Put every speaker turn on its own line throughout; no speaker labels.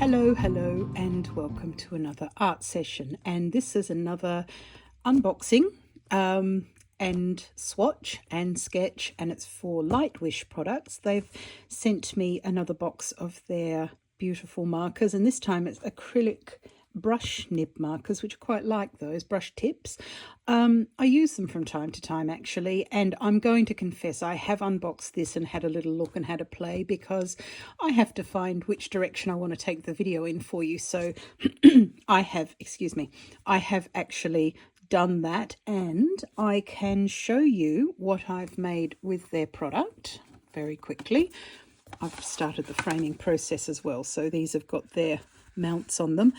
Hello, and welcome to another art session. And this is another unboxing and swatch and sketch, and it's for Lightwish products. They've sent me another box of their beautiful markers, and this time it's acrylic brush nib markers, which I quite like those brush tips. I use them from time to time actually, and I'm going to confess I have unboxed this and had a little look and had a play because I have to find which direction I want to take the video in for you. So I have actually done that, and I can show you what I've made with their product very quickly. I've started the framing process as well, so these have got their mounts on them.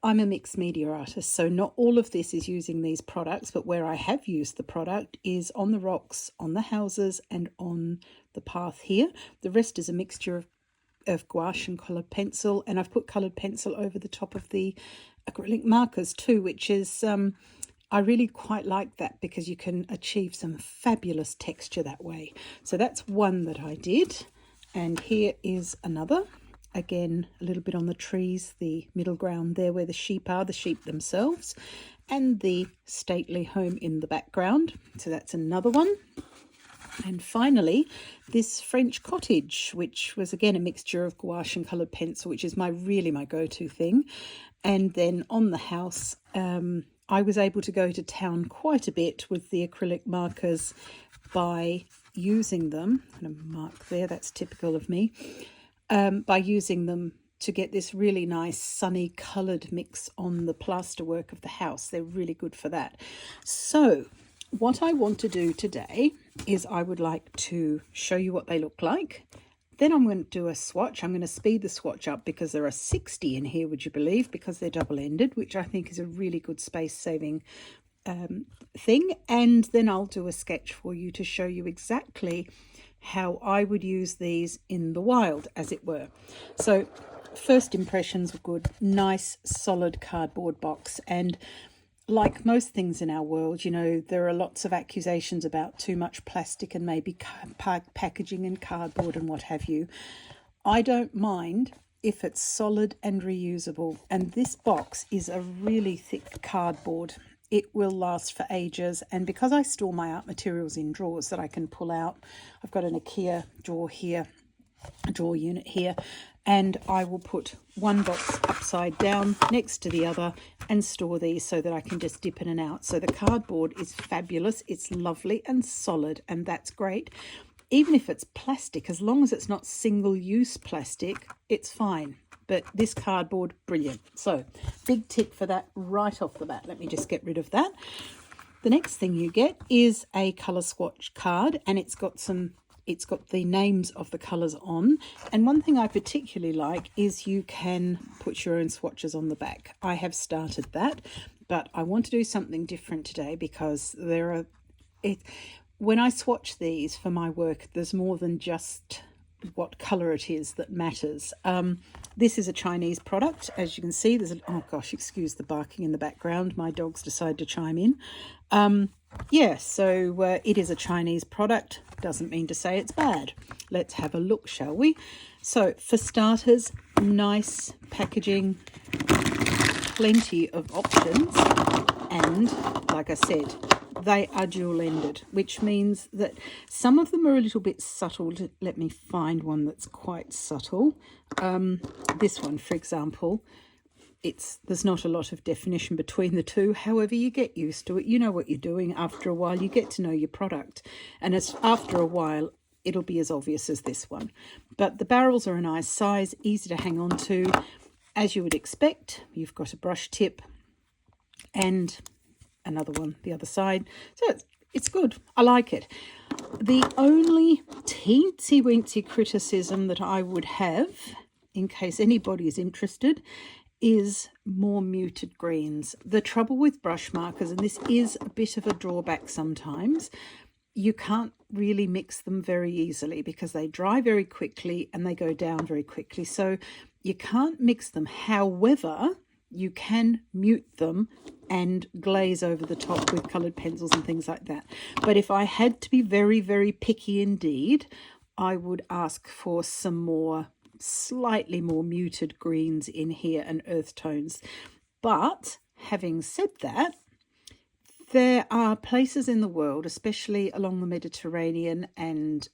I'm a mixed media artist, so not all of this is using these products, but where I have used the product is on the rocks, on the houses, and on the path here. The rest is a mixture of gouache and coloured pencil, and I've put coloured pencil over the top of the acrylic markers too, which is I really quite like that because you can achieve some fabulous texture that way. So that's one that I did, and here is another. Again, a little bit on the trees, the middle ground there where the sheep are, the sheep themselves, and the stately home in the background. So that's another one. And finally, this French cottage, which was again a mixture of gouache and coloured pencil, which is my go-to thing. And then on the house, I was able to go to town quite a bit with the acrylic markers by using them. I'm going to mark there, that's typical of me. By using them to get this really nice sunny coloured mix on the plasterwork of the house. They're really good for that. So what I want to do today is I would like to show you what they look like. Then I'm going to do a swatch. I'm going to speed the swatch up because there are 60 in here, would you believe, because they're double-ended, which I think is a really good space-saving thing. And then I'll do a sketch for you to show you exactly how I would use these in the wild, as it were. So first impressions were good. Nice solid cardboard box, and like most things in our world, you know, there are lots of accusations about too much plastic and maybe packaging and cardboard and what have you. I don't mind if it's solid and reusable, and this box is a really thick cardboard. It will last for ages, and because I store my art materials in drawers that I can pull out, I've got an IKEA drawer here, a drawer unit here, and I will put one box upside down next to the other and store these so that I can just dip in and out. So the cardboard is fabulous, it's lovely and solid, and that's great. Even if it's plastic, as long as it's not single-use plastic, it's fine. But this cardboard, brilliant. So big tick for that right off the bat. Let me just get rid of that. The next thing you get is a colour swatch card, and it's got the names of the colours on. And one thing I particularly like is you can put your own swatches on the back. I have started that, but I want to do something different today because when I swatch these for my work, there's more than just what colour it is that matters. This is a Chinese product, as you can see. Oh gosh, excuse the barking in the background, my dogs decide to chime in. So it is a Chinese product, doesn't mean to say it's bad. Let's have a look, shall we? So for starters, nice packaging, plenty of options, and like I said, they are dual-ended, which means that some of them are a little bit subtle. Let me find one that's quite subtle. This one, for example, there's not a lot of definition between the two. However, you get used to it. You know what you're doing. After a while, you get to know your product. And after a while, it'll be as obvious as this one. But the barrels are a nice size, easy to hang on to. As you would expect, you've got a brush tip and another one the other side, so it's good. I like it. The only teensy weensy criticism that I would have, in case anybody is interested, is more muted greens. The trouble with brush markers, and this is a bit of a drawback sometimes, you can't really mix them very easily because they dry very quickly and they go down very quickly, so you can't mix them. However, you can mute them and glaze over the top with coloured pencils and things like that. But if I had to be very, very picky indeed, I would ask for some more slightly more muted greens in here and earth tones. But having said that, there are places in the world, especially along the Mediterranean and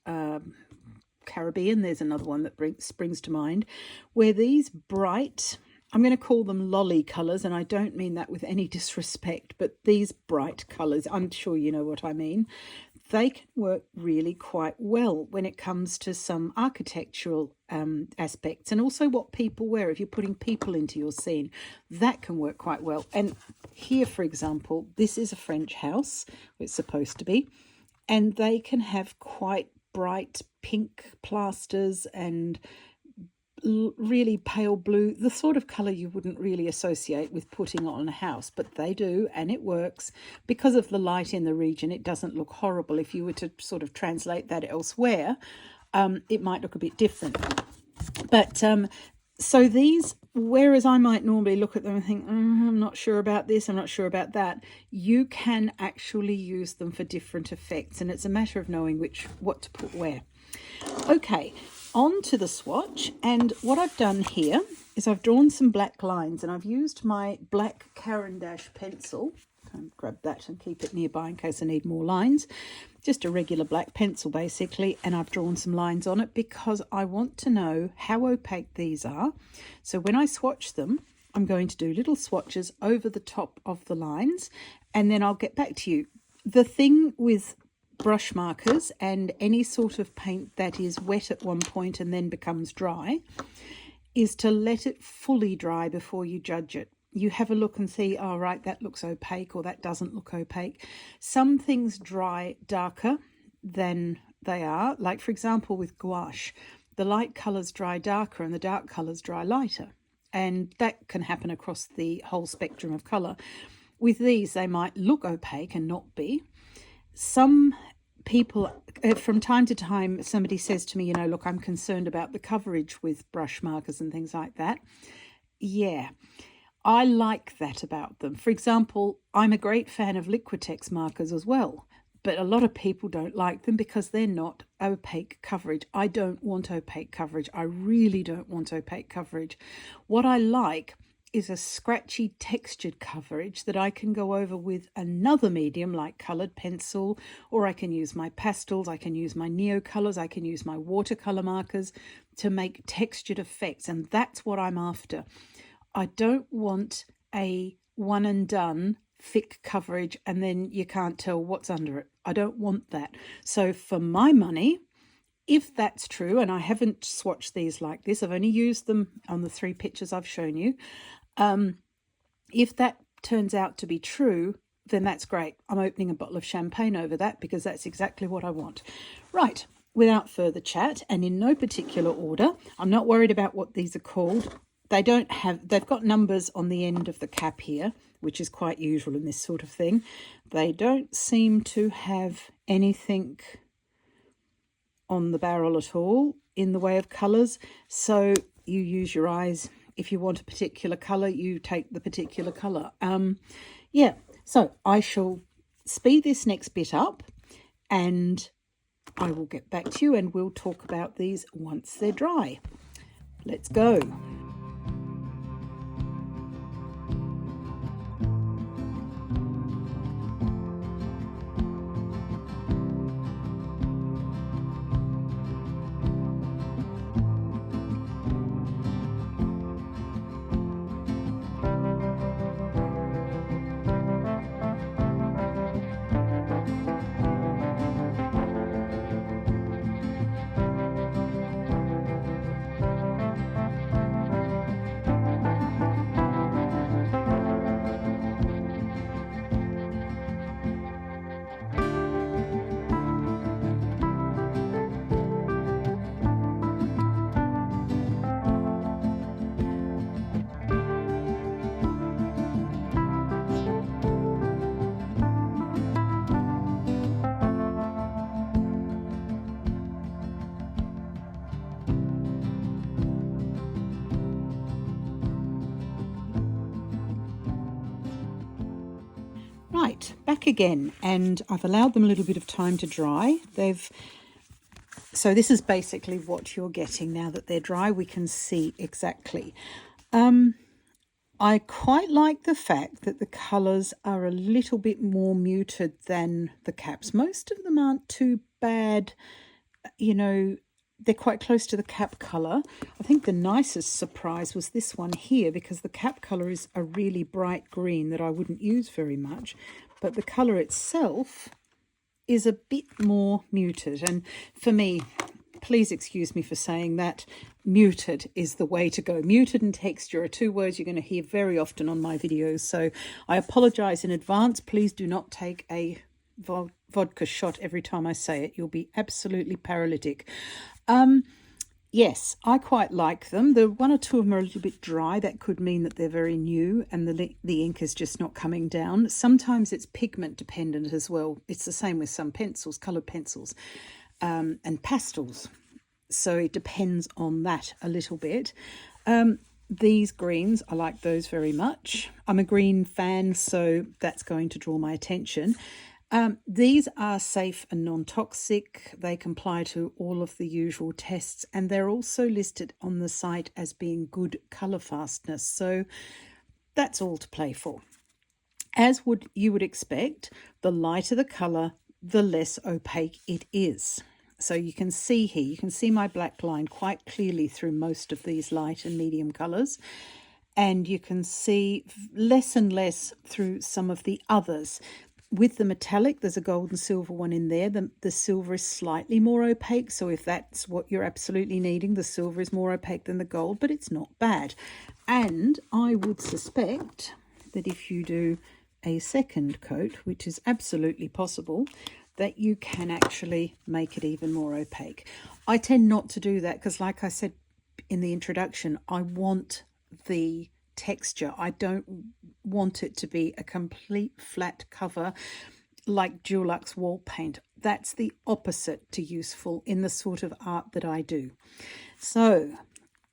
Caribbean, there's another one that springs to mind, where these bright, I'm going to call them lolly colours, and I don't mean that with any disrespect, but these bright colours, I'm sure you know what I mean, they can work really quite well when it comes to some architectural aspects, and also what people wear. If you're putting people into your scene, that can work quite well. And here, for example, this is a French house, it's supposed to be, and they can have quite bright pink plasters and really pale blue, the sort of colour you wouldn't really associate with putting on a house, but they do, and it works. Because of the light in the region, it doesn't look horrible. If you were to sort of translate that elsewhere, it might look a bit different. But so these, whereas I might normally look at them and think, I'm not sure about this, I'm not sure about that, you can actually use them for different effects, and it's a matter of knowing what to put where. Okay, on to the swatch, and what I've done here is I've drawn some black lines, and I've used my black Caran d'Ache pencil. Grab that and keep it nearby in case I need more lines. Just a regular black pencil basically, and I've drawn some lines on it because I want to know how opaque these are. So when I swatch them, I'm going to do little swatches over the top of the lines, and then I'll get back to you. The thing with brush markers and any sort of paint that is wet at one point and then becomes dry is to let it fully dry before you judge it. You have a look and see, oh, right, that looks opaque or that doesn't look opaque. Some things dry darker than they are. Like, for example, with gouache, the light colours dry darker and the dark colours dry lighter. And that can happen across the whole spectrum of colour. With these, they might look opaque and not be. Some people, from time to time, somebody says to me, you know, look, I'm concerned about the coverage with brush markers and things like that. Yeah. I like that about them. For example, I'm a great fan of Liquitex markers as well, but a lot of people don't like them because they're not opaque coverage. I don't want opaque coverage. I really don't want opaque coverage. What I like is a scratchy textured coverage that I can go over with another medium like coloured pencil, or I can use my pastels, I can use my neo-colours, I can use my watercolour markers to make textured effects, and that's what I'm after. I don't want a one and done thick coverage and then you can't tell what's under it. I don't want that. So for my money, if that's true, and I haven't swatched these like this, I've only used them on the 3 pictures I've shown you. If that turns out to be true, then that's great. I'm opening a bottle of champagne over that because that's exactly what I want. Right, without further chat and in no particular order, I'm not worried about what these are called. They've got numbers on the end of the cap here, which is quite usual in this sort of thing. They don't seem to have anything on the barrel at all in the way of colours. So you use your eyes. If you want a particular colour, you take the particular colour. Yeah, so I shall speed this next bit up and I will get back to you and we'll talk about these once they're dry. Let's go. Right, back again, and I've allowed them a little bit of time to dry. They've So this is basically what you're getting now that they're dry. We can see exactly. I quite like the fact that the colours are a little bit more muted than the caps. Most of them aren't too bad, you know, they're quite close to the cap colour. I think the nicest surprise was this one here, because the cap colour is a really bright green that I wouldn't use very much, but the colour itself is a bit more muted. And for me, please excuse me for saying that, muted is the way to go. Muted and texture are two words you're going to hear very often on my videos, so I apologise in advance. Please do not take a vodka shot every time I say it. You'll be absolutely paralytic. Yes, I quite like them. The one or two of them are a little bit dry. That could mean that they're very new and the ink is just not coming down. Sometimes it's pigment dependent as well. It's the same with some pencils, coloured pencils, and pastels. So it depends on that a little bit. These greens, I like those very much. I'm a green fan, so that's going to draw my attention. These are safe and non-toxic. They comply to all of the usual tests, and they're also listed on the site as being good colour fastness. So that's all to play for. As you would expect, the lighter the colour, the less opaque it is. So you can see here, you can see my black line quite clearly through most of these light and medium colours. And you can see less and less through some of the others. With the metallic, there's a gold and silver one in there. The silver is slightly more opaque. So if that's what you're absolutely needing, the silver is more opaque than the gold, but it's not bad. And I would suspect that if you do a second coat, which is absolutely possible, that you can actually make it even more opaque. I tend not to do that because, like I said in the introduction, I want the texture. I don't want it to be a complete flat cover like Dulux wall paint. That's the opposite to useful in the sort of art that I do. So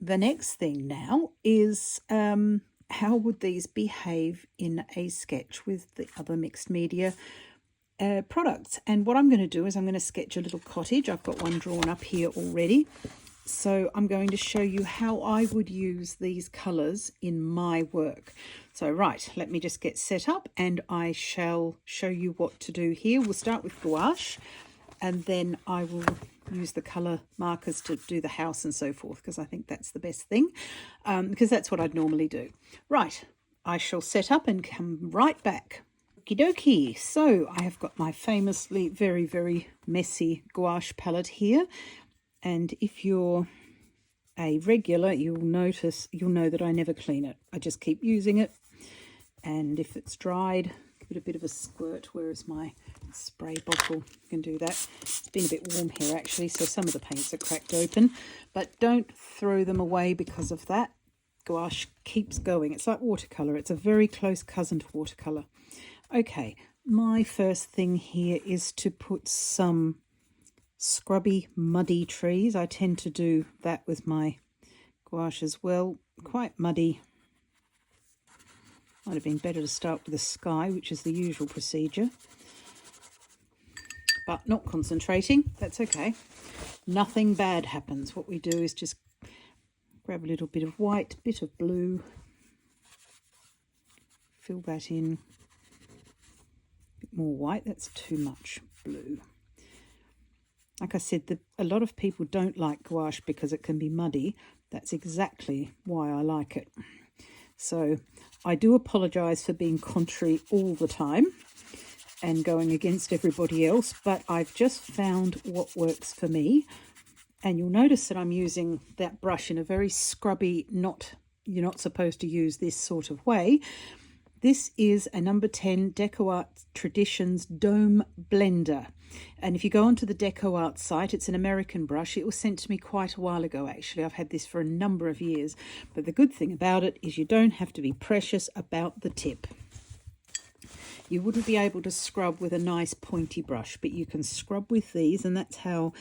the next thing now is how would these behave in a sketch with the other mixed media products. And what I'm going to do is I'm going to sketch a little cottage. I've got one drawn up here already. So I'm going to show you how I would use these colours in my work. So right, let me just get set up and I shall show you what to do here. We'll start with gouache and then I will use the colour markers to do the house and so forth, because I think that's the best thing, because that's what I'd normally do. Right, I shall set up and come right back. Okie dokie. So I have got my famously very, very messy gouache palette here. And if you're a regular, you'll know that I never clean it. I just keep using it. And if it's dried, give it a bit of a squirt. Where is my spray bottle? You can do that. It's been a bit warm here actually, so some of the paints are cracked open. But don't throw them away because of that. Gouache keeps going. It's like watercolour. It's a very close cousin to watercolour. Okay, my first thing here is to put some scrubby, muddy trees. I tend to do that with my gouache as well. Quite muddy. Might have been better to start with the sky, which is the usual procedure. But not concentrating, that's okay. Nothing bad happens. What we do is just grab a little bit of white, bit of blue, fill that in. A bit more white, that's too much blue. Like I said, a lot of people don't like gouache because it can be muddy. That's exactly why I like it. So I do apologise for being contrary all the time and going against everybody else, but I've just found what works for me. And you'll notice that I'm using that brush in a very scrubby, you're not supposed to use this sort of way. This is a number 10 Deco Art Traditions Dome Blender. And if you go onto the Deco Art site, it's an American brush. It was sent to me quite a while ago, actually. I've had this for a number of years. But the good thing about it is you don't have to be precious about the tip. You wouldn't be able to scrub with a nice pointy brush, but you can scrub with these, and that's how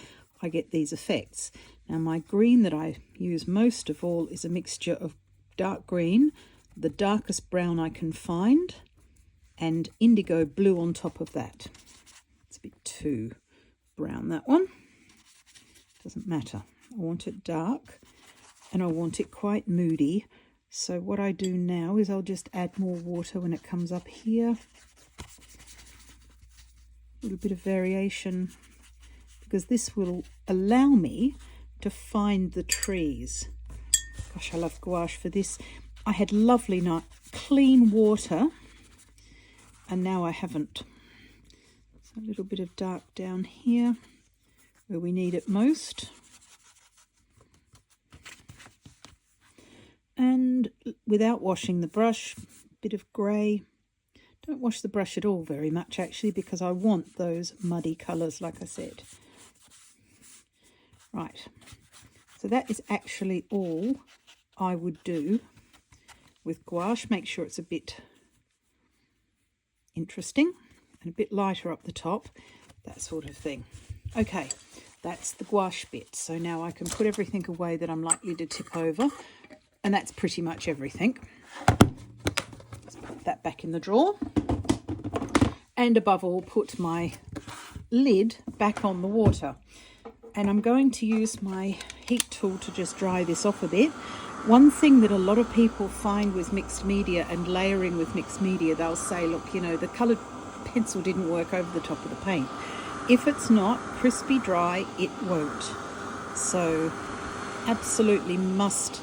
I get these effects. Now, my green that I use most of all is a mixture of dark green, the darkest brown I can find, and indigo blue on top of that. It's a bit too brown, that one. doesn't matter. I want it dark and I want it quite moody. So what I do now is I'll just add more water when it comes up here. A little bit of variation, because this will allow me to find the trees. Gosh, I love gouache for this. I had lovely clean water, and now I haven't. So a little bit of dark down here where we need it most. And without washing the brush, a bit of grey. Don't wash the brush at all very much actually, because I want those muddy colours, like I said. Right, so that is actually all I would do with gouache. Make sure it's a bit interesting and a bit lighter up the top, that sort of thing. Okay, that's the gouache bit. So now I can put everything away that I'm likely to tip over, and that's pretty much everything. Let's put that back in the drawer. And above all, put my lid back on the water. And I'm going to use my heat tool to just dry this off a bit. One thing that a lot of people find with mixed media and layering with mixed media, they'll say, look, you know, the coloured pencil didn't work over the top of the paint. If it's not crispy dry, it won't. So absolutely must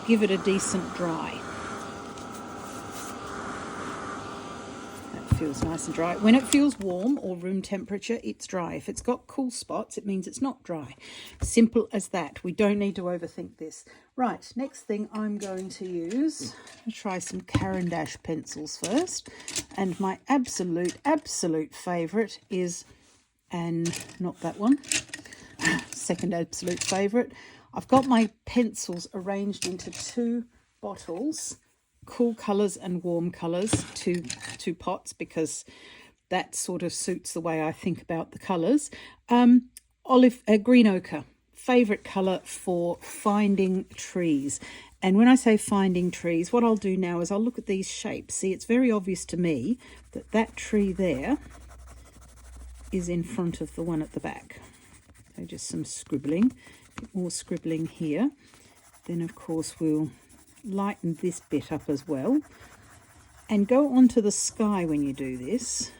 give it a decent dry. Feels nice and dry. When it feels warm or room temperature, it's dry. If it's got cool spots, it means it's not dry. Simple as that. We don't need to overthink this. Right, next thing I'm going to use, I'll try some Caran d'Ache pencils first. And my absolute favourite is, and not that one, second absolute favourite. I've got my pencils arranged into two bottles, cool colours and warm colours, two pots, because that sort of suits the way I think about the colours. Green ochre, favourite colour for finding trees. And when I say finding trees, what I'll do now is I'll look at these shapes. See, it's very obvious to me that that tree there is in front of the one at the back. So just some scribbling, a bit more scribbling here. Then of course we'll lighten this bit up as well, and go onto the sky when you do this.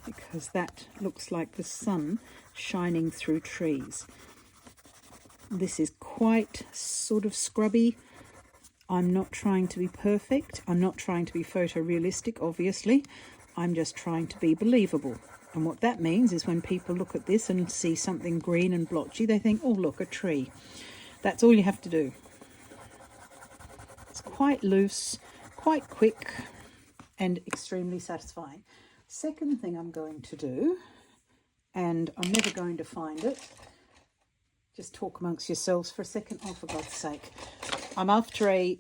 Because that looks like the sun shining through trees. This is quite sort of scrubby. I'm not trying to be perfect. I'm not trying to be photorealistic, obviously. I'm just trying to be believable. And what that means is when people look at this and see something green and blotchy, they think, oh, look, a tree. That's all you have to do. It's quite loose, quite quick, and extremely satisfying. Second thing I'm going to do, and I'm never going to find it, just talk amongst yourselves for a second. Oh, for God's sake. I'm after a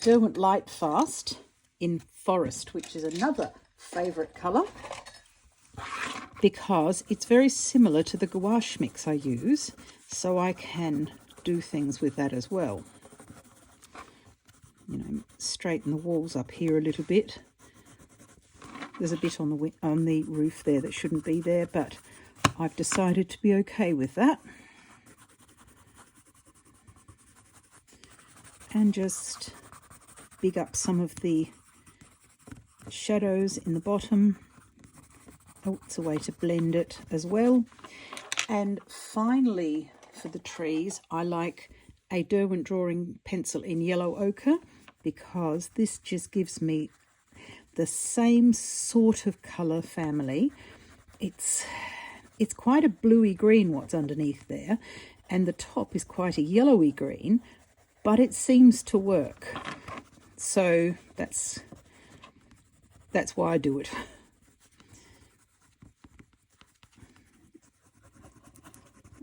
Derwent Light Fast in Forest, which is another favourite colour, because it's very similar to the gouache mix I use, so I can do things with that as well. You know, straighten the walls up here a little bit. There's a bit on the roof there that shouldn't be there, but I've decided to be okay with that. And just big up some of the shadows in the bottom. Oh, it's a way to blend it as well. And finally, for the trees, I like a Derwent drawing pencil in yellow ochre, because this just gives me the same sort of colour family. It's quite a bluey green what's underneath there, and the top is quite a yellowy green, but it seems to work. So that's why I do it.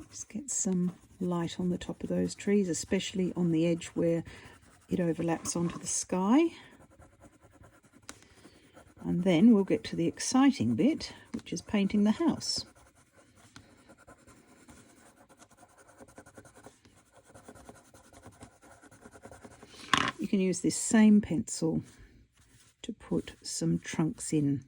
Just get some light on the top of those trees, especially on the edge where it overlaps onto the sky. And then we'll get to the exciting bit, which is painting the house. You can use this same pencil to put some trunks in.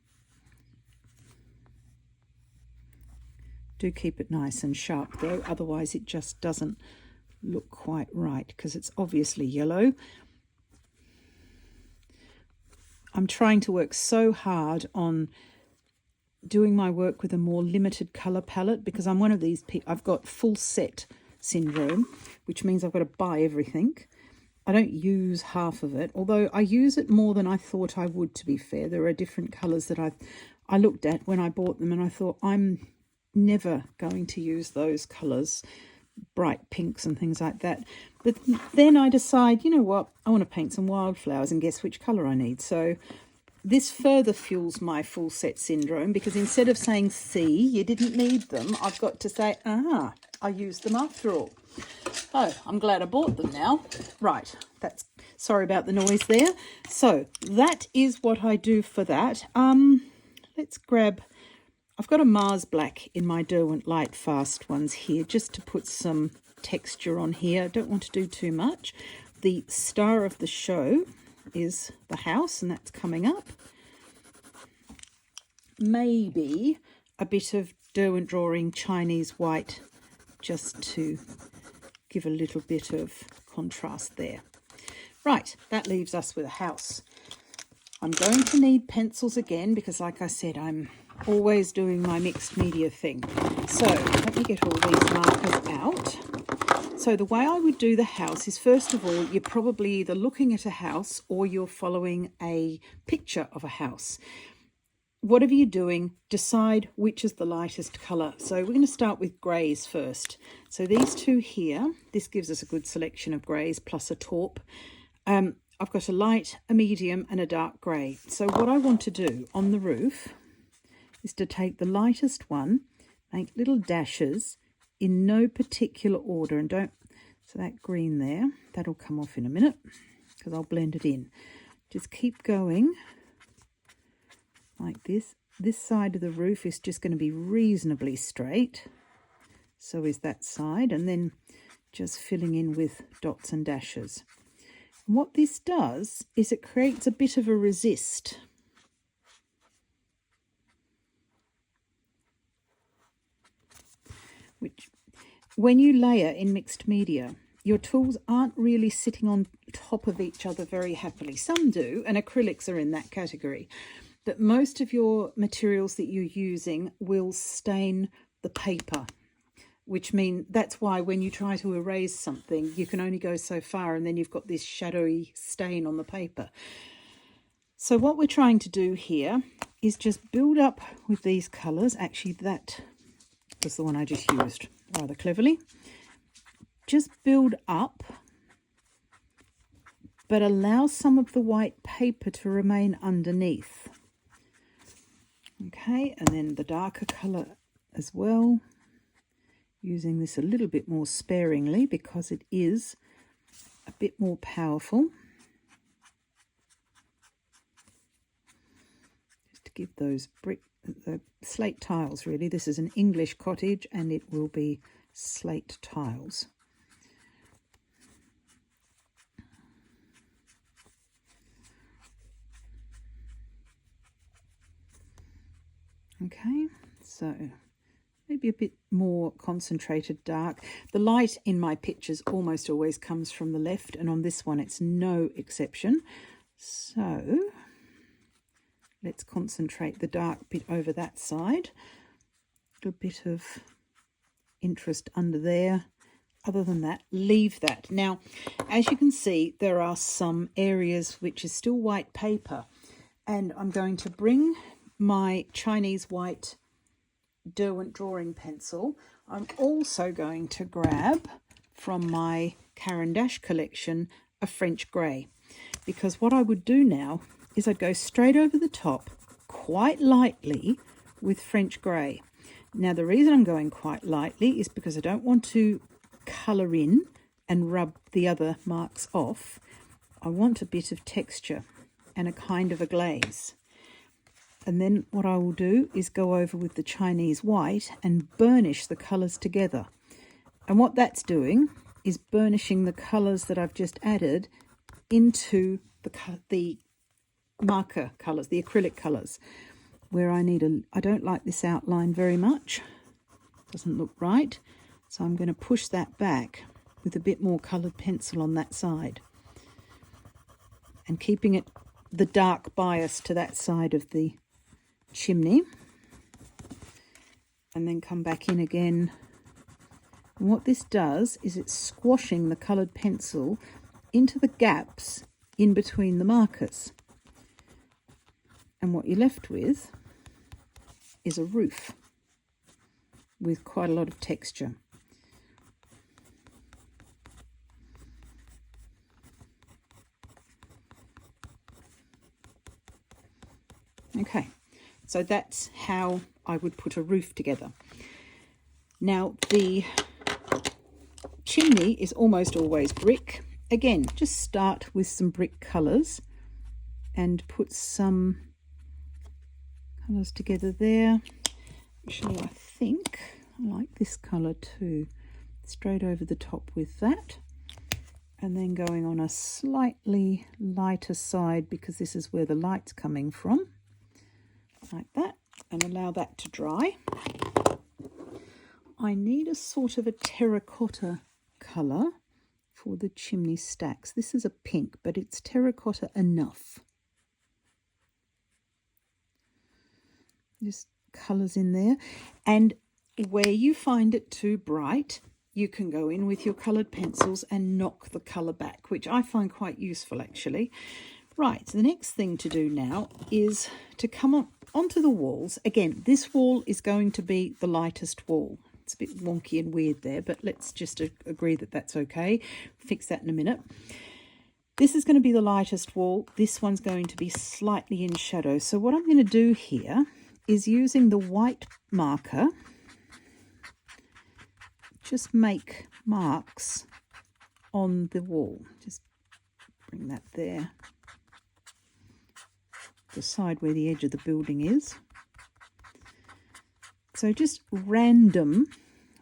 Do keep it nice and sharp though, otherwise it just doesn't look quite right because it's obviously yellow. I'm trying to work so hard on doing my work with a more limited colour palette because I'm one of these people, I've got full set syndrome, which means I've got to buy everything. I don't use half of it, although I use it more than I thought I would, to be fair. There are different colours that I looked at when I bought them and I thought, I'm never going to use those colours, bright pinks and things like that. But then I decide, you know what, I want to paint some wildflowers, and guess which colour I need. So this further fuels my full set syndrome, because instead of saying, see, you didn't need them, I've got to say, ah, I used them after all. Oh, I'm glad I bought them now. Right, that's, sorry about the noise there. So that is what I do for that. Let's grab, I've got a Mars Black in my Derwent Light Fast ones here, just to put some texture on here. I don't want to do too much. The star of the show is the house, and that's coming up. Maybe a bit of Derwent Drawing Chinese white, just to give a little bit of contrast there. Right, that leaves us with a house. I'm going to need pencils again because, like I said, I'm always doing my mixed media thing. So let me get all these markers out. So the way I would do the house is, first of all, you're probably either looking at a house or you're following a picture of a house. Whatever you're doing, decide which is the lightest colour. So we're going to start with greys first. So these two here, this gives us a good selection of greys plus a taupe. I've got a light, a medium and a dark grey. So what I want to do on the roof is to take the lightest one, make little dashes in no particular order, and don't, so that green there, that'll come off in a minute because I'll blend it in. Just keep going like this. This side of the roof is just going to be reasonably straight. So is that side, and then just filling in with dots and dashes. And what this does is it creates a bit of a resist. Which, when you layer in mixed media, your tools aren't really sitting on top of each other very happily. Some do, and acrylics are in that category. But most of your materials that you're using will stain the paper, which means that's why when you try to erase something, you can only go so far, and then you've got this shadowy stain on the paper. So what we're trying to do here is just build up with these colours. Actually, that was the one I just used rather cleverly. Just build up, but allow some of the white paper to remain underneath. Okay, and then the darker colour as well, using this a little bit more sparingly because it is a bit more powerful. Just to give those the slate tiles, really. This is an English cottage and it will be slate tiles. Okay, so maybe a bit more concentrated dark. The light in my pictures almost always comes from the left, and on this one it's no exception. So let's concentrate the dark bit over that side. A little bit of interest under there. Other than that, leave that. Now, as you can see, there are some areas which is still white paper, and I'm going to bring my Chinese white Derwent drawing pencil. I'm also going to grab from my Caran d'Ache collection a French grey, because what I would do now is I'd go straight over the top quite lightly with French grey. Now the reason I'm going quite lightly is because I don't want to colour in and rub the other marks off. I want a bit of texture and a kind of a glaze. And then what I will do is go over with the Chinese white and burnish the colours together. And what that's doing is burnishing the colours that I've just added into the marker colours, the acrylic colours, where I don't like this outline very much. Doesn't look right. So I'm going to push that back with a bit more coloured pencil on that side. And keeping it the dark bias to that side of the chimney. And then come back in again. And what this does is it's squashing the coloured pencil into the gaps in between the markers. And what you're left with is a roof with quite a lot of texture. Okay, so that's how I would put a roof together. Now the chimney is almost always brick. Again, just start with some brick colours and put some colours together there. Actually, I think I like this colour too. Straight over the top with that. And then going on a slightly lighter side because this is where the light's coming from. Like that. And allow that to dry. I need a sort of a terracotta colour for the chimney stacks. This is a pink, but it's terracotta enough. Just colours in there. And where you find it too bright, you can go in with your coloured pencils and knock the colour back, which I find quite useful actually. Right, so the next thing to do now is to come onto the walls. Again, this wall is going to be the lightest wall. It's a bit wonky and weird there, but let's just agree that that's okay. Fix that in a minute. This is going to be the lightest wall. This one's going to be slightly in shadow. So what I'm going to do here is using the white marker, just make marks on the wall. Just bring that there. The side where the edge of the building is. So just random,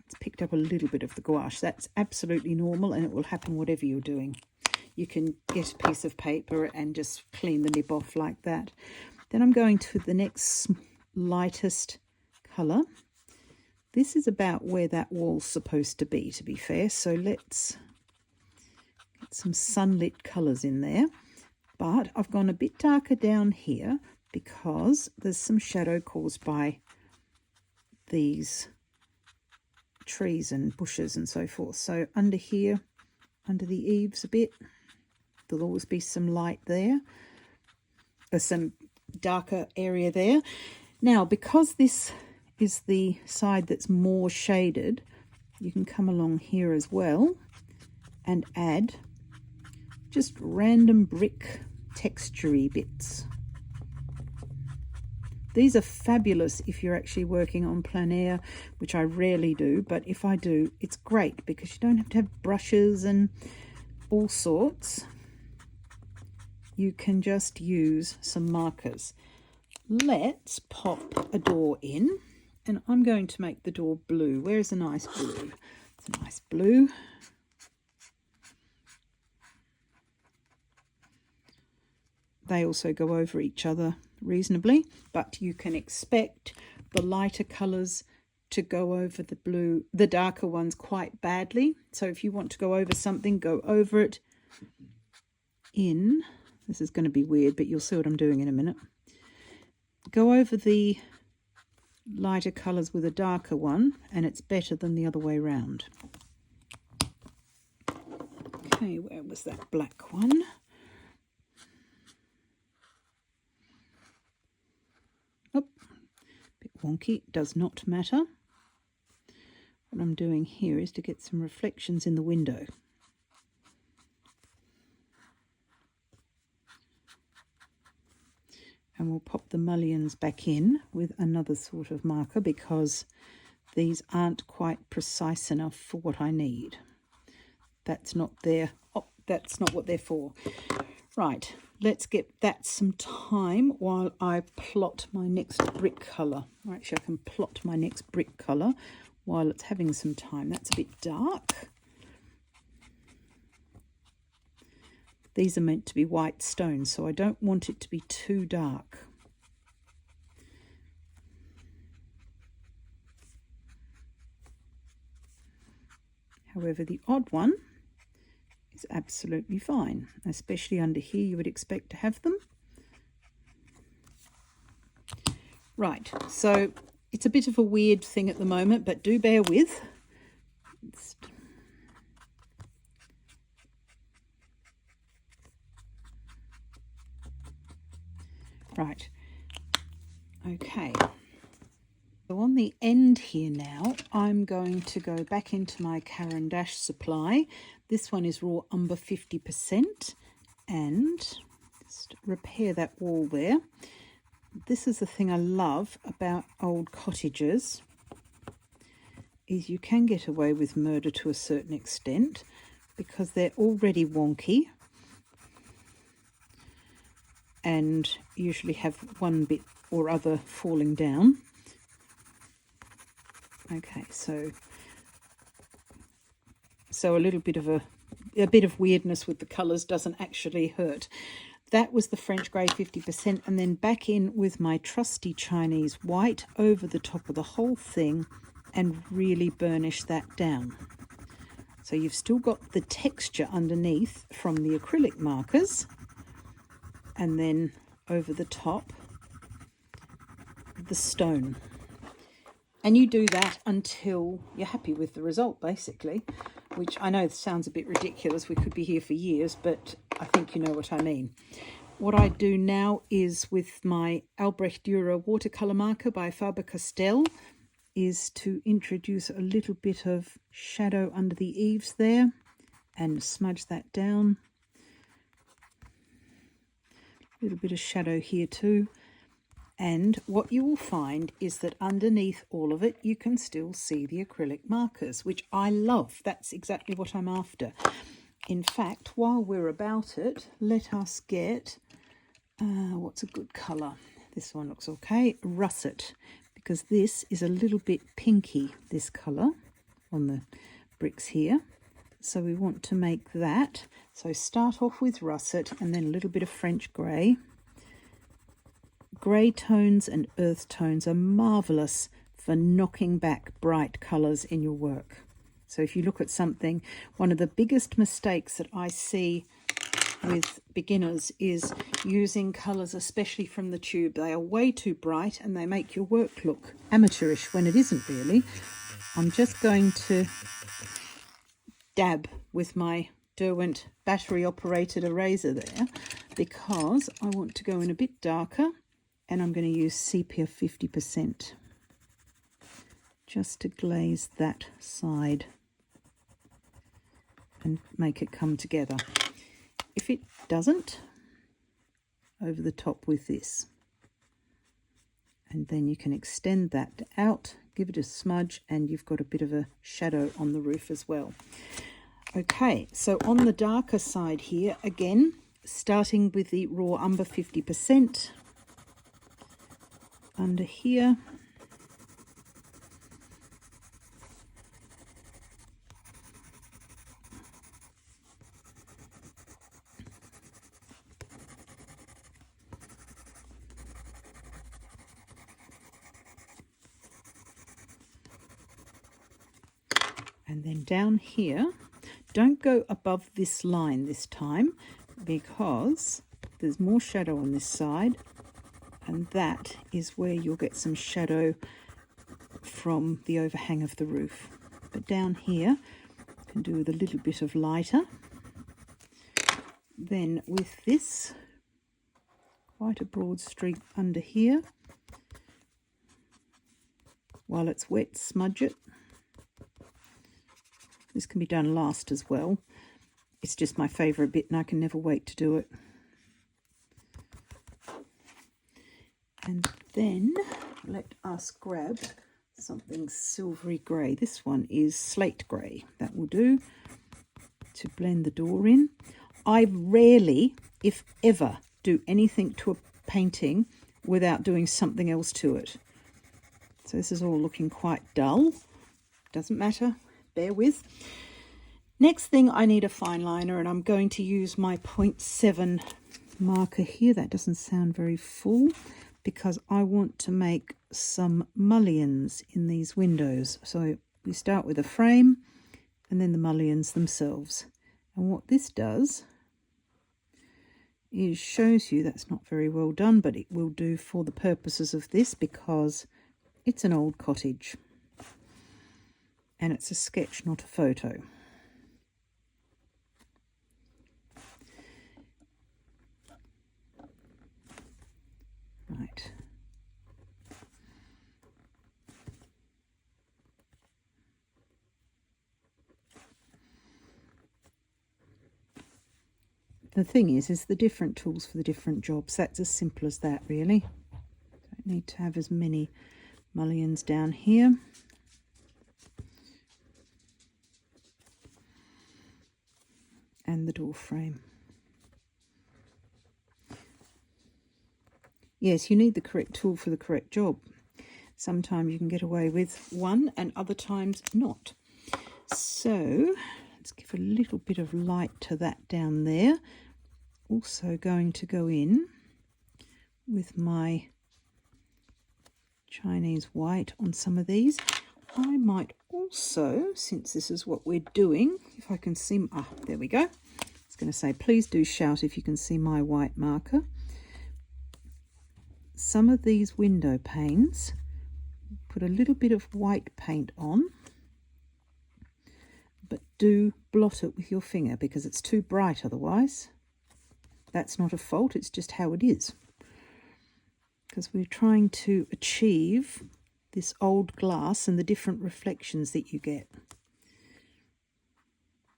it's picked up a little bit of the gouache. That's absolutely normal and it will happen whatever you're doing. You can get a piece of paper and just clean the nib off like that. Then I'm going to the next lightest colour. This is about where that wall's supposed to be fair. So let's get some sunlit colours in there. But I've gone a bit darker down here because there's some shadow caused by these trees and bushes and so forth. So under here, under the eaves a bit, there'll always be some light there. There's some darker area there. Now, because this is the side that's more shaded, you can come along here as well and add just random brick texture-y bits. These are fabulous if you're actually working on plein air, which I rarely do, but if I do, it's great because you don't have to have brushes and all sorts. You can just use some markers. Let's pop a door in, and I'm going to make the door blue. Where's a nice blue? It's a nice blue. They also go over each other reasonably, but you can expect the lighter colours to go over the blue, the darker ones quite badly. So if you want to go over something, go over it in, this is going to be weird, but you'll see what I'm doing in a minute. Go over the lighter colours with a darker one, and it's better than the other way around. Okay, where was that black one? Wonky, does not matter. What I'm doing here is to get some reflections in the window. And we'll pop the mullions back in with another sort of marker because these aren't quite precise enough for what I need. That's not there. Oh, that's not what they're for. Right, let's get that some time while I plot my next brick colour. Or actually, I can plot my next brick colour while it's having some time. That's a bit dark. These are meant to be white stones, so I don't want it to be too dark. However, the odd one is absolutely fine, especially under here you would expect to have them. Right, so it's a bit of a weird thing at the moment, but do bear with. Right, okay. So on the end here now, I'm going to go back into my Caran d'Ache supply. This one is raw umber 50%, and just repair that wall there. This is the thing I love about old cottages, is you can get away with murder to a certain extent because they're already wonky and usually have one bit or other falling down. Okay, so a little bit of a bit of weirdness with the colours doesn't actually hurt. That was the French grey 50%, and then back in with my trusty Chinese white over the top of the whole thing and really burnish that down. So you've still got the texture underneath from the acrylic markers, and then over the top the stone. And you do that until you're happy with the result, basically, which I know sounds a bit ridiculous. We could be here for years, but I think you know what I mean. What I do now is with my Albrecht Dürer watercolour marker by Faber-Castell is to introduce a little bit of shadow under the eaves there and smudge that down. A little bit of shadow here too. And what you will find is that underneath all of it, you can still see the acrylic markers, which I love. That's exactly what I'm after. In fact, while we're about it, let us get, what's a good colour? This one looks okay. Russet, because this is a little bit pinky, this colour on the bricks here. So we want to make that. So start off with russet and then a little bit of French grey. Grey tones and earth tones are marvellous for knocking back bright colours in your work. So if you look at something, one of the biggest mistakes that I see with beginners is using colours, especially from the tube. They are way too bright and they make your work look amateurish when it isn't really. I'm just going to dab with my Derwent battery operated eraser there because I want to go in a bit darker. And I'm going to use sepia 50% just to glaze that side and make it come together. If it doesn't, over the top with this. And then you can extend that out, give it a smudge, and you've got a bit of a shadow on the roof as well. Okay, so on the darker side here, again, starting with the raw umber 50%. Under here, and then down here. Don't go above this line this time because there's more shadow on this side. And that is where you'll get some shadow from the overhang of the roof. But down here, you can do with a little bit of lighter. Then with this, quite a broad streak under here. While it's wet, smudge it. This can be done last as well. It's just my favourite bit and I can never wait to do it. And then let us grab something silvery grey. This one is slate grey. That will do to blend the door in. I rarely, if ever, do anything to a painting without doing something else to it. So this is all looking quite dull. Doesn't matter, bear with. Next thing, I need a fine liner, and I'm going to use my 0.7 marker here. That doesn't sound very full because I want to make some mullions in these windows. So we start with a frame and then the mullions themselves. And what this does is shows you, that's not very well done, but it will do for the purposes of this because it's an old cottage and it's a sketch, not a photo. Right. The thing is the different tools for the different jobs. That's as simple as that, really. Don't need to have as many mullions down here. And the door frame. Yes, you need the correct tool for the correct job. Sometimes you can get away with one and other times not. So let's give a little bit of light to that down there. Also going to go in with my Chinese white on some of these. I might also, since this is what we're doing, if I can see, there we go. I was going to say, please do shout if you can see my white marker. Some of these window panes, put a little bit of white paint on, but do blot it with your finger because it's too bright otherwise. That's not a fault, it's just how it is. Because we're trying to achieve this old glass and the different reflections that you get.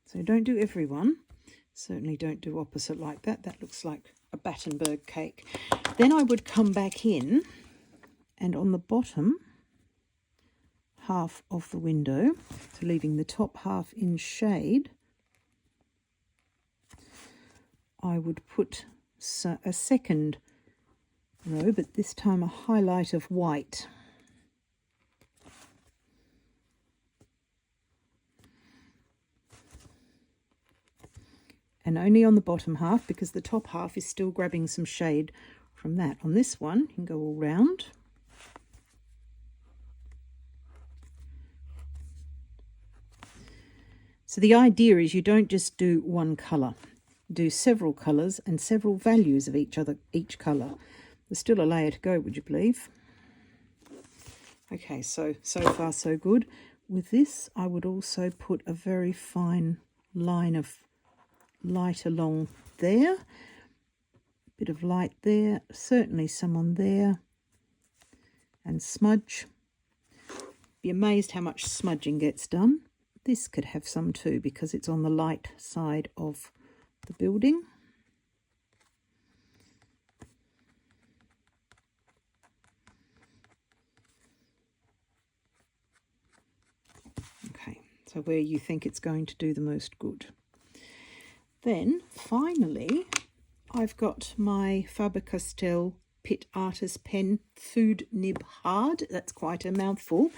So don't do everyone. Certainly don't do opposite like that. That looks like a Battenberg cake. Then I would come back in and on the bottom half of the window, so leaving the top half in shade, I would put a second row, but this time a highlight of white. And only on the bottom half because the top half is still grabbing some shade from that. On this one, you can go all round. So the idea is you don't just do one colour. Do several colours and several values of each colour. There's still a layer to go, would you believe? Okay, so far so good. With this, I would also put a very fine line of light along there, bit of light there, certainly some on there, and smudge. Be amazed how much smudging gets done. This could have some too because it's on the light side of the building. Okay, so where you think it's going to do the most good. Then finally I've got my Faber-Castell Pitt Artist Pen Food Nib Hard. That's quite a mouthful,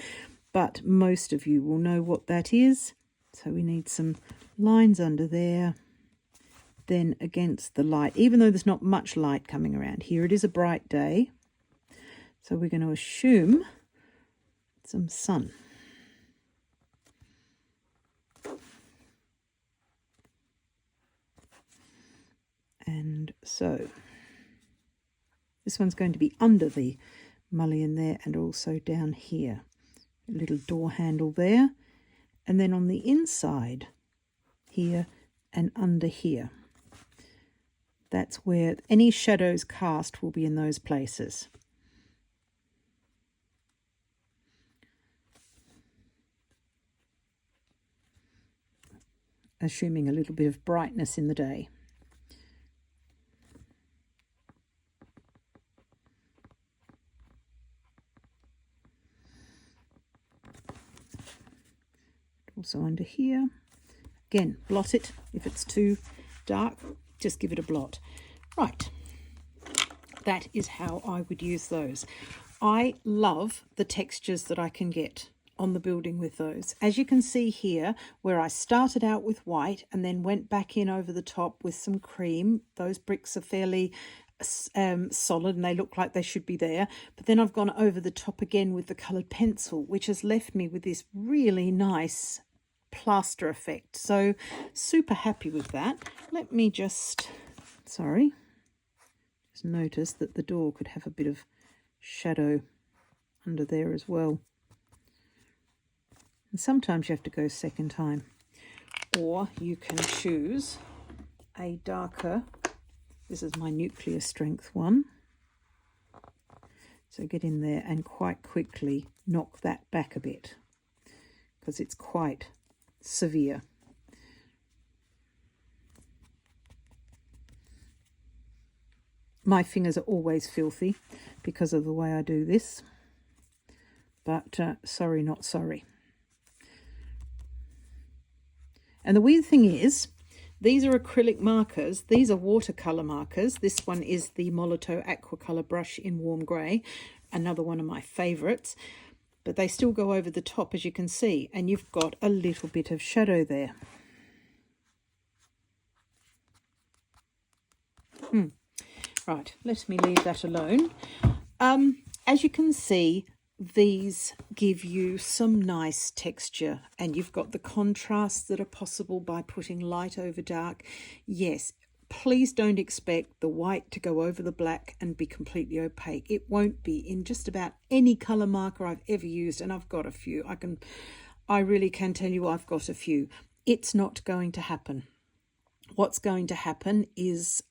but most of you will know what that is. So we need some lines under there, then against the light, even though there's not much light coming around here. It is a bright day, so we're going to assume some sun. And so this one's going to be under the mullion there and also down here. A little door handle there. And then on the inside here and under here. That's where any shadows cast will be in those places. Assuming a little bit of brightness in the day. Also under here. Again, blot it. If it's too dark, just give it a blot. Right. That is how I would use those. I love the textures that I can get on the building with those. As you can see here, where I started out with white and then went back in over the top with some cream. Those bricks are fairly solid and they look like they should be there. But then I've gone over the top again with the coloured pencil, which has left me with this really nice plaster effect. So super happy with that. Let me just, sorry, just notice that the door could have a bit of shadow under there as well. And sometimes you have to go second time, or you can choose a darker, this is my nuclear strength one, so get in there and quite quickly knock that back a bit because it's quite severe. My fingers are always filthy because of the way I do this, but sorry not sorry. And the weird thing is, these are acrylic markers, these are watercolour markers. This one is the Molotow Aquacolor brush in warm grey, another one of my favourites, but they still go over the top, as you can see, and you've got a little bit of shadow there. Right, let me leave that alone. As you can see, these give you some nice texture, and you've got the contrasts that are possible by putting light over dark. Yes, please don't expect the white to go over the black and be completely opaque. It won't be in just about any colour marker I've ever used, and I've got a few. I really can tell you I've got a few. It's not going to happen. What's going to happen is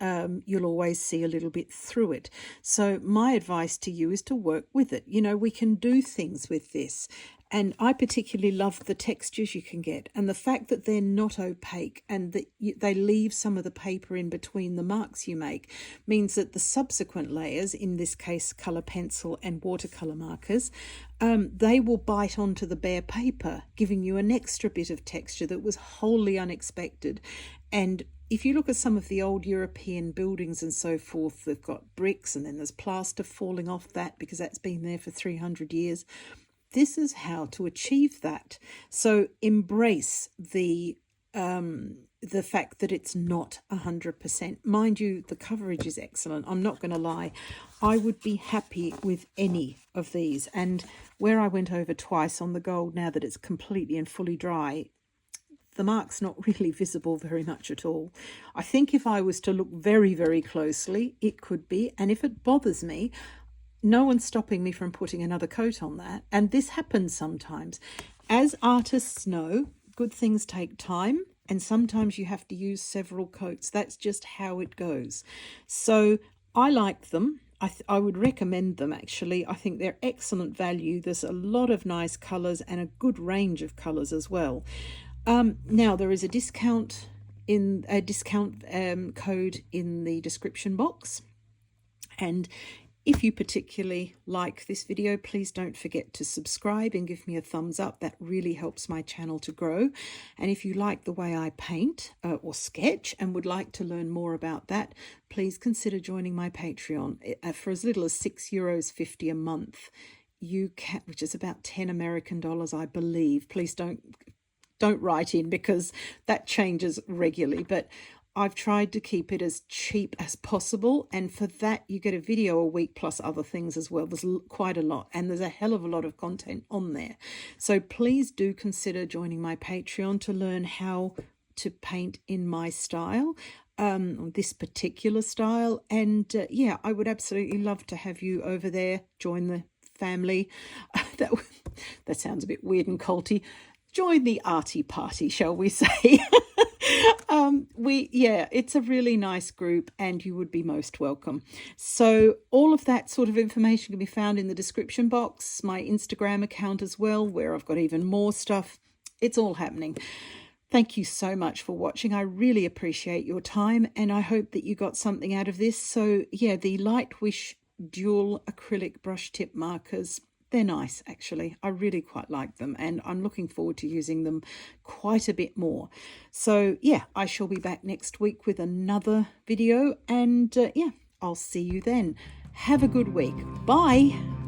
you'll always see a little bit through it. So my advice to you is to work with it. You know, we can do things with this. And I particularly love the textures you can get. And the fact that they're not opaque and that they leave some of the paper in between the marks you make means that the subsequent layers, in this case colour pencil and watercolour markers, they will bite onto the bare paper, giving you an extra bit of texture that was wholly unexpected. And if you look at some of the old European buildings and so forth, they've got bricks and then there's plaster falling off that because that's been there for 300 years. This is how to achieve that. So embrace the fact that it's not 100%. Mind you, the coverage is excellent. I'm not going to lie. I would be happy with any of these. And where I went over twice on the gold, now that it's completely and fully dry, the mark's not really visible very much at all. I think if I was to look very, very closely, it could be. And if it bothers me, no one's stopping me from putting another coat on that. And this happens sometimes. As artists know, good things take time, and sometimes you have to use several coats. That's just how it goes. So I like them. I would recommend them, actually. I think they're excellent value. There's a lot of nice colours and a good range of colours as well. Now there is a discount code in the description box, and if you particularly like this video, please don't forget to subscribe and give me a thumbs up. That really helps my channel to grow. And if you like the way I paint or sketch and would like to learn more about that, please consider joining my Patreon. For as little as €6.50 a month, you can, which is about $10 American, I believe. Please don't write in because that changes regularly, but I've tried to keep it as cheap as possible, and for that you get a video a week plus other things as well. There's quite a lot, and there's a hell of a lot of content on there. So please do consider joining my Patreon to learn how to paint in my style, this particular style. And yeah, I would absolutely love to have you over there. Join the family. That sounds a bit weird and culty. Join the arty party, shall we say. It's a really nice group and you would be most welcome. So all of that sort of information can be found in the description box, my Instagram account as well, where I've got even more stuff. It's all happening. Thank you so much for watching. I really appreciate your time and I hope that you got something out of this. So yeah, the Lightwish dual acrylic brush tip markers, they're nice, actually. I really quite like them, and I'm looking forward to using them quite a bit more. So, yeah, I shall be back next week with another video, and, yeah, I'll see you then. Have a good week. Bye.